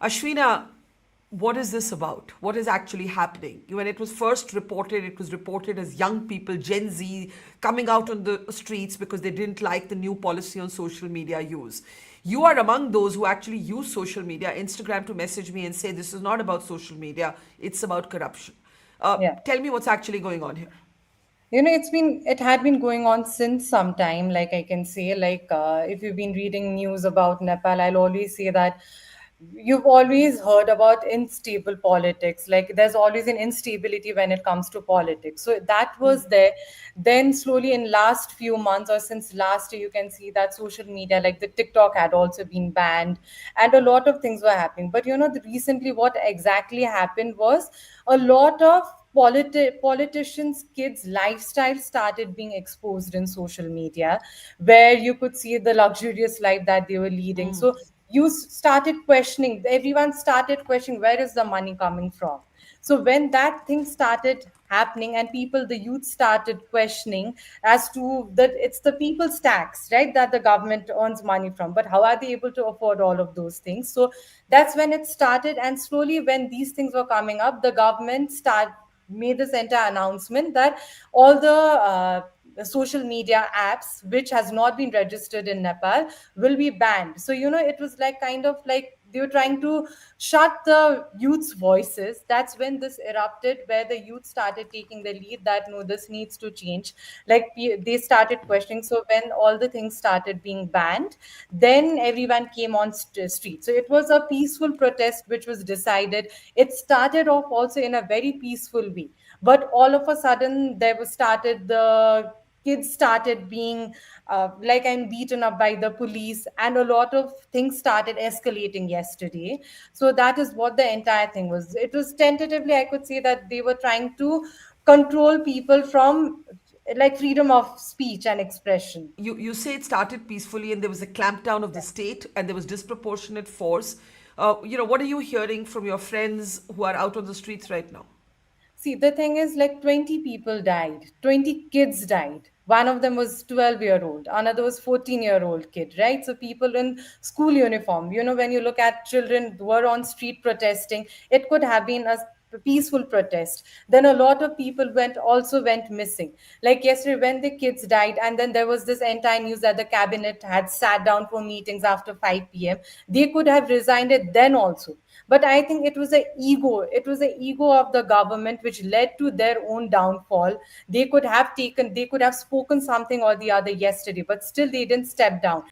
Ashwina, what is this about? What is actually happening? When it was first reported, it was reported as young people, Gen Z, coming out on the streets because they didn't like the new policy on social media use. You are among those who actually use social media, Instagram, to message me and say this is not about social media, it's about corruption. Yeah. Tell me what's actually going on here. It had been going on since some time. Like I can say, if you've been reading news about Nepal, I'll always say that you've always heard about unstable politics. Like there's always an instability when it comes to politics. So that was there. Then slowly in last few months or since last year, you can see that social media, like the TikTok had also been banned, and a lot of things were happening. But recently what exactly happened was a lot of politicians kids lifestyle started being exposed in social media, where you could see the luxurious life that they were leading. So started questioning, everyone started questioning, where is the money coming from? So when that thing started happening and people, the youth started questioning as to that it's the people's tax, right, that the government earns money from, but how are they able to afford all of those things? So that's when it started. And slowly when these things were coming up, the government start made this entire announcement that all the social media apps which has not been registered in Nepal will be banned. So it was like kind of like they were trying to shut the youth's voices. That's when this erupted, where the youth started taking the lead that no, this needs to change. Like they started questioning. So when all the things started being banned, then everyone came on street. So it was a peaceful protest which was decided. It started off also in a very peaceful way, but all of a sudden there was started the kids started being and beaten up by the police, and a lot of things started escalating yesterday. So that is what the entire thing was. It was tentatively, I could say, that they were trying to control people from like freedom of speech and expression. You say it started peacefully and there was a clampdown of the state and there was disproportionate force. What are you hearing from your friends who are out on the streets right now? See, the thing is, like 20 people died, 20 kids died. One of them was 12-year-old, another was 14-year-old kid, right? So people in school uniform, when you look at children who were on street protesting, it could have been a peaceful protest. Then a lot of people went missing. Like yesterday when the kids died, and then there was this entire news that the cabinet had sat down for meetings after 5 p.m. They could have resigned it then also, but I think it was the ego of the government which led to their own downfall. They could have spoken something or the other yesterday, but still they didn't step down.